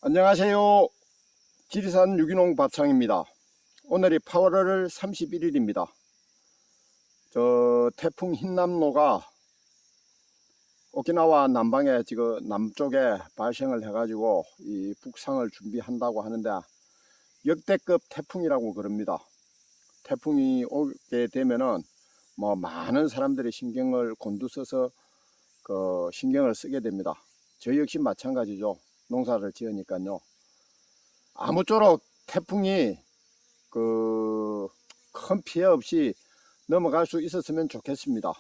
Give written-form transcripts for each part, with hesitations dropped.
안녕하세요. 지리산 유기농 밥상입니다. 오늘이 8월 31일입니다. 저 태풍 흰남노가 오키나와 남방에 지금 남쪽에 발생을 해가지고 이 북상을 준비한다고 하는데 역대급 태풍이라고 그럽니다. 태풍이 오게 되면은 뭐 많은 사람들이 신경을 곤두서서 신경을 쓰게 됩니다. 저희 역시 마찬가지죠. 농사를 지으니까요. 아무쪼록 태풍이 큰 피해 없이 넘어갈 수 있었으면 좋겠습니다.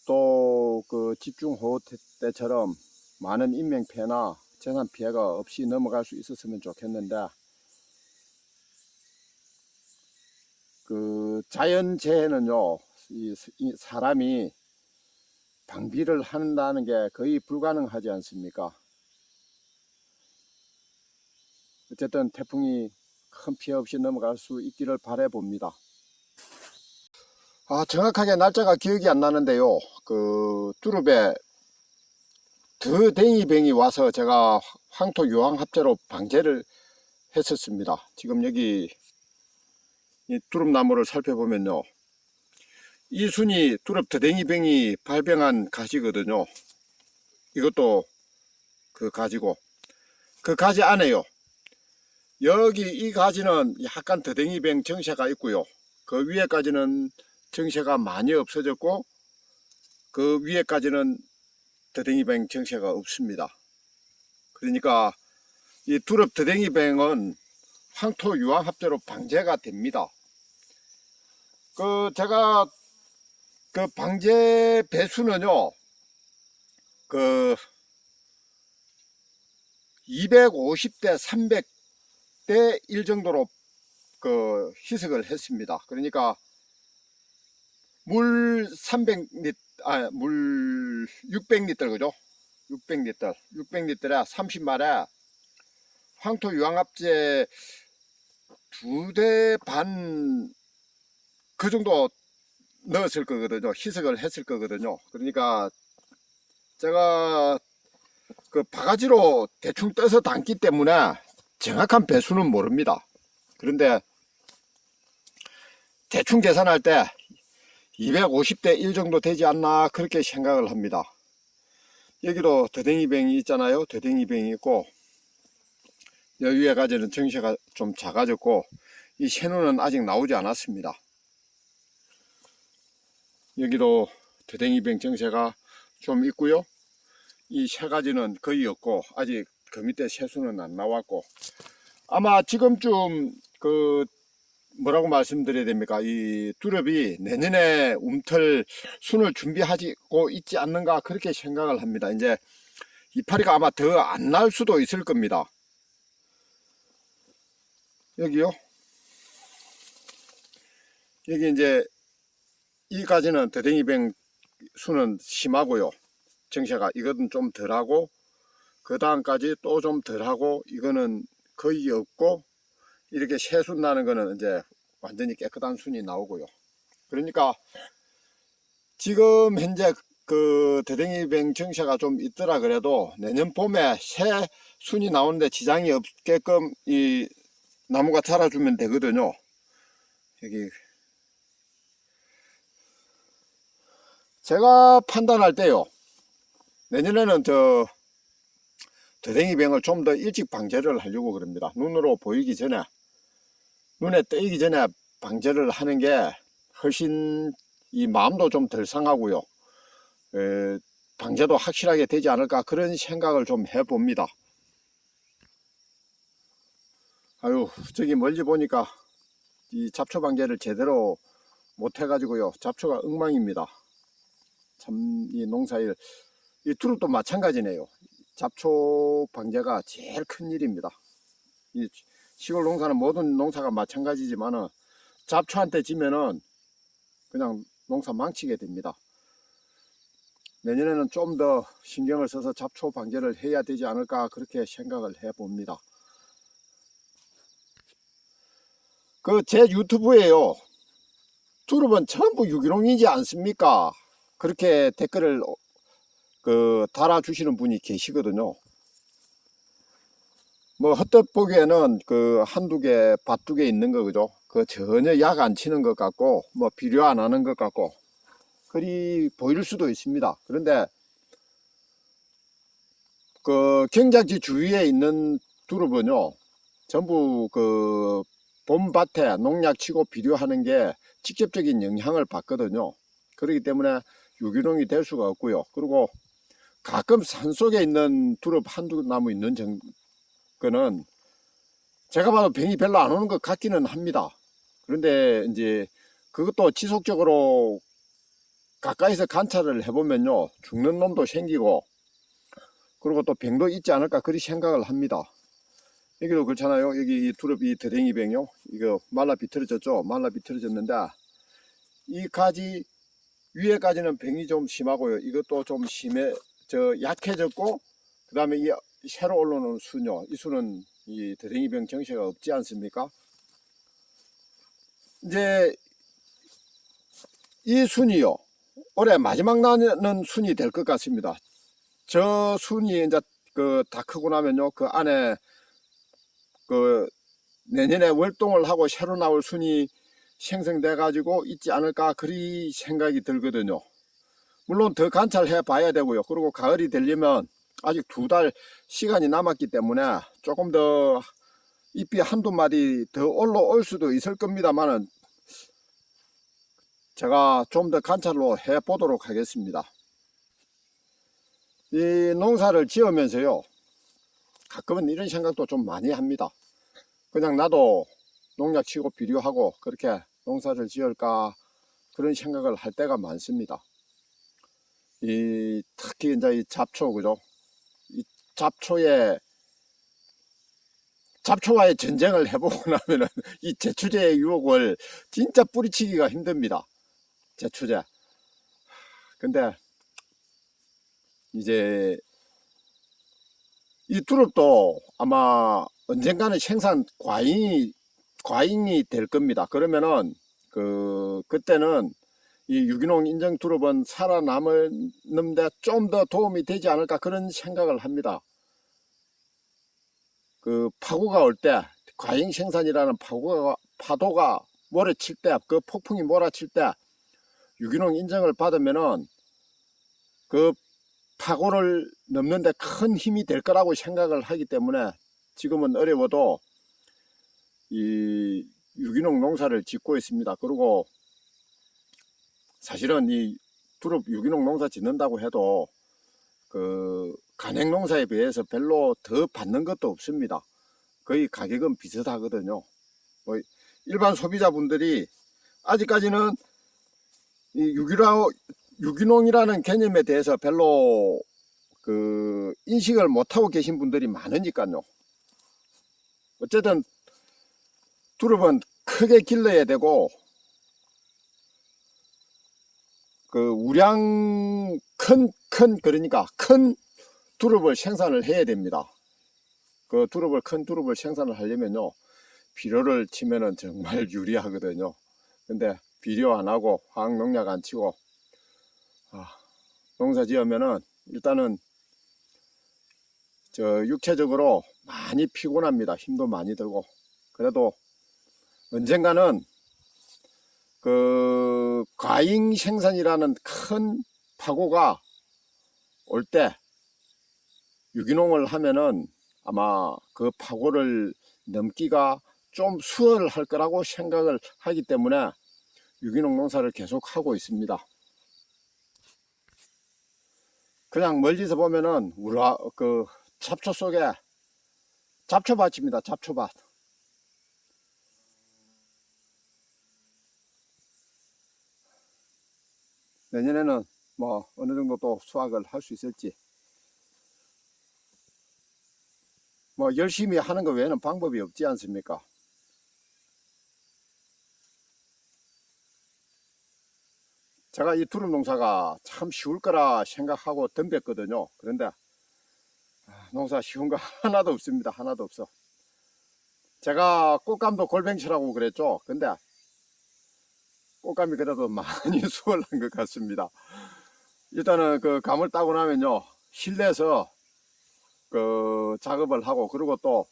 또 집중호우 때처럼 많은 인명피해나 재산 피해가 없이 넘어갈 수 있었으면 좋겠는데 자연재해는요, 이 사람이 방비를 한다는 게 거의 불가능하지 않습니까? 어쨌든 태풍이 큰 피해 없이 넘어갈 수 있기를 바래 봅니다. 정확하게 날짜가 기억이 안 나는데요. 뚜릅에 더댕이뱅이 와서 제가 황토 유황합재로 방제를 했었습니다. 지금 여기 이 뚜릅나무를 살펴보면요, 이 순이 뚜릅 더댕이뱅이 발병한 가지거든요. 이것도 그 가지고, 그 가지 안에요, 여기 이 가지는 약간 더댕이뱅 정체가 있고요, 그 위에까지는 정체가 많이 없어졌고 그 위에까지는 더댕이뱅 정체가 없습니다. 그러니까 이 뚜릅 더댕이뱅은 황토 유황합재로 방제가 됩니다. 제가 방제 배수는요, 250대 300대 1 정도로 희석을 했습니다. 그러니까 물 300리터, 물 600리터, 그죠? 600리터에 30마리 황토 유황합재 2대 반 그 정도 넣었을 거거든요. 희석을 했을 거거든요. 그러니까 제가 바가지로 대충 떠서 담기 때문에 정확한 배수는 모릅니다. 그런데 대충 계산할 때 250대 1 정도 되지 않나 그렇게 생각을 합니다. 여기도 더댕이뱅이 있잖아요. 더댕이뱅이 있고 여기 위에 가지는 정체가 좀 작아졌고 이 새누는 아직 나오지 않았습니다. 여기도 더댕이뱅 정체가 좀 있고요, 이 세 가지는 거의 없고 아직 그 밑에 새수는 안 나왔고, 아마 지금쯤 뭐라고 말씀드려야 됩니까? 이 뚜릅이 내년에 움틀 순을 준비하고 있지 않는가 그렇게 생각을 합니다. 이제 이파리가 아마 더 안 날 수도 있을 겁니다. 여기요. 여기 이제 이 가지는 더댕이뱅 수는 심하고요. 정체가 이것은 좀 덜하고 그 다음까지 또 좀 덜하고 이거는 거의 없고 이렇게 새순 나는 거는 이제 완전히 깨끗한 순이 나오고요. 그러니까 지금 현재 더댕이뱅 정체가 좀 있더라 그래도 내년 봄에 새 순이 나오는데 지장이 없게끔 이 나무가 자라주면 되거든요. 여기 제가 판단할 때요, 내년에는 더댕이뱅을 좀 더 일찍 방제를 하려고 그럽니다. 눈으로 보이기 전에, 눈에 띄기 전에 방제를 하는 게 훨씬 이 마음도 좀 덜 상하고요, 방제도 확실하게 되지 않을까 그런 생각을 좀 해봅니다. 아유, 저기 멀리 보니까 이 잡초 방제를 제대로 못 해가지고요, 잡초가 엉망입니다. 참 이 농사일, 이 뚜릅도 마찬가지네요. 잡초 방제가 제일 큰 일입니다. 이 시골 농사는 모든 농사가 마찬가지지만은 잡초한테 지면은 그냥 농사 망치게 됩니다. 내년에는 좀 더 신경을 써서 잡초 방제를 해야 되지 않을까 그렇게 생각을 해 봅니다. 제 유튜브에요, 뚜릅은 전부 유기농이지 않습니까? 그렇게 댓글을 달아주시는 분이 계시거든요. 뭐 헛되이 보기에는 그 한두 개, 밭 두 개 있는 거 그죠? 그 전혀 약 안 치는 것 같고 뭐 비료 안 하는 것 같고 그리 보일 수도 있습니다. 그런데 그 경작지 주위에 있는 두릅은요 전부 그 봄밭에 농약 치고 비료하는 게 직접적인 영향을 받거든요. 그렇기 때문에 유기농이 될 수가 없고요. 그리고 가끔 산속에 있는 두릅 한두 나무 있는 거는 제가 봐도 병이 별로 안 오는 것 같기는 합니다. 그런데 이제 그것도 지속적으로 가까이서 관찰을 해보면요 죽는 놈도 생기고 그리고 또 병도 있지 않을까 그리 생각을 합니다. 여기도 그렇잖아요. 여기 이 두릅 이 더댕이병요 이거 말라 비틀어졌죠. 말라 비틀어졌는데 이 가지 위에까지는 병이 좀 심하고요. 이것도 좀 약해졌고 그 다음에 이 새로 올라오는 순요 이 순은 이 더댕이병 정체가 없지 않습니까? 이제 이 순이요 올해 마지막 나는 순이 될 것 같습니다. 저 순이 이제 그 다 크고 나면요 그 안에 그 내년에 월동을 하고 새로 나올 순이 생성돼 가지고 있지 않을까 그리 생각이 들거든요. 물론 더 관찰해 봐야 되고요. 그리고 가을이 되려면 아직 2달 시간이 남았기 때문에 조금 더 잎이 한두 마디 더 올라올 수도 있을 겁니다만은 제가 좀 더 관찰로 해 보도록 하겠습니다. 이 농사를 지으면서요 가끔은 이런 생각도 좀 많이 합니다. 그냥 나도 농약 치고 비료하고 그렇게 농사를 지을까 그런 생각을 할 때가 많습니다. 특히 이제 이 잡초 그죠? 이 잡초와의 전쟁을 해보고 나면은 이 제초제의 유혹을 진짜 뿌리치기가 힘듭니다. 제초제. 근데 이제 이 두릅도 아마 언젠가는 생산 과잉이 될 겁니다. 그러면은 그때는 이 유기농 인증 두릅은 살아남는데 좀 더 도움이 되지 않을까 그런 생각을 합니다. 그 파고가 올 때 과잉 생산이라는 파도가 몰아칠 때 그 폭풍이 몰아칠 때 유기농 인증을 받으면은 그 파고를 넘는데 큰 힘이 될 거라고 생각을 하기 때문에 지금은 어려워도 이 유기농 농사를 짓고 있습니다. 그리고 사실은 이 두릅 유기농 농사 짓는다고 해도 그 간행 농사에 비해서 별로 더 받는 것도 없습니다. 거의 가격은 비슷하거든요. 뭐 일반 소비자분들이 아직까지는 이 유기농이라는 개념에 대해서 별로 그 인식을 못하고 계신 분들이 많으니까요. 어쨌든 두릅은 크게 길러야 되고 그 우량 그러니까 큰 두릅을 생산을 해야 됩니다. 그 큰 두릅을 생산을 하려면요 비료를 치면은 정말 유리하거든요. 근데 비료 안 하고 화학농약 안 치고 농사 지으면은 일단은 육체적으로 많이 피곤합니다. 힘도 많이 들고. 그래도 언젠가는 그 과잉 생산이라는 큰 파고가 올 때 유기농을 하면은 아마 그 파고를 넘기가 좀 수월할 거라고 생각을 하기 때문에 유기농 농사를 계속 하고 있습니다. 그냥 멀리서 보면은 그 잡초 속에 잡초밭입니다. 잡초밭. 내년에는 뭐 어느 정도 또 수확을 할 수 있을지 뭐 열심히 하는 것 외에는 방법이 없지 않습니까? 제가 이 두릅 농사가 참 쉬울 거라 생각하고 덤볐거든요. 그런데 농사 쉬운 거 하나도 없습니다. 하나도 없어. 제가 꽃감도 골뱅치라고 그랬죠. 근데 꽃감이 그래도 많이 수월한 것 같습니다. 일단은 그 감을 따고 나면요 실내에서 그 작업을 하고 그리고 또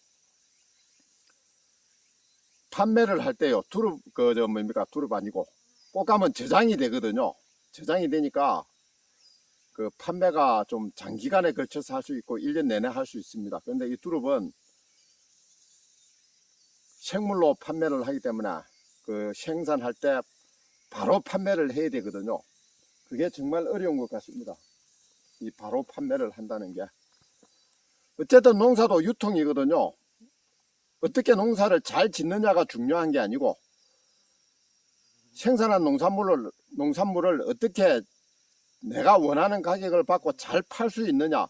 판매를 할 때요. 두릅 뭡니까? 두릅 아니고 꽃감은 저장이 되거든요. 저장이 되니까 그 판매가 좀 장기간에 걸쳐서 할 수 있고 1년 내내 할 수 있습니다. 그런데 이 두릅은 생물로 판매를 하기 때문에 그 생산할 때 바로 판매를 해야 되거든요. 그게 정말 어려운 것 같습니다. 이 바로 판매를 한다는 게. 어쨌든 농사도 유통이거든요. 어떻게 농사를 잘 짓느냐가 중요한 게 아니고 생산한 농산물을 어떻게 내가 원하는 가격을 받고 잘 팔 수 있느냐,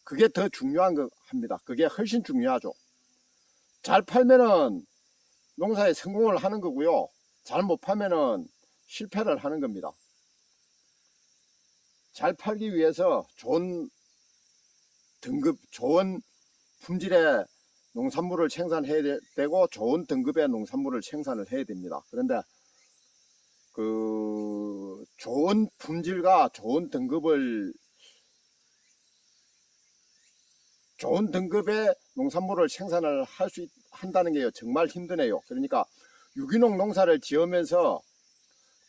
그게 더 중요한 거 합니다. 그게 훨씬 중요하죠. 잘 팔면은 농사에 성공을 하는 거고요. 잘 못 팔면은 실패를 하는 겁니다. 잘 팔기 위해서 좋은 등급, 좋은 품질의 농산물을 생산해야 되고 좋은 등급의 농산물을 생산을 해야 됩니다. 그런데 그 좋은 품질과 좋은 등급의 농산물을 생산을 한다는 게 정말 힘드네요. 그러니까 유기농 농사를 지으면서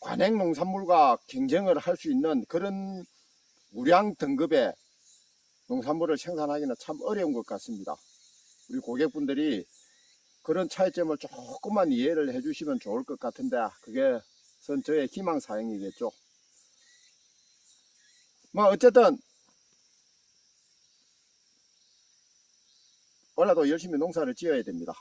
관행 농산물과 경쟁을 할 수 있는 그런 우량 등급의 농산물을 생산하기는 참 어려운 것 같습니다. 우리 고객분들이 그런 차이점을 조금만 이해를 해주시면 좋을 것 같은데 그게 저의 희망사항이겠죠. 뭐 어쨌든 올해도 열심히 농사를 지어야 됩니다.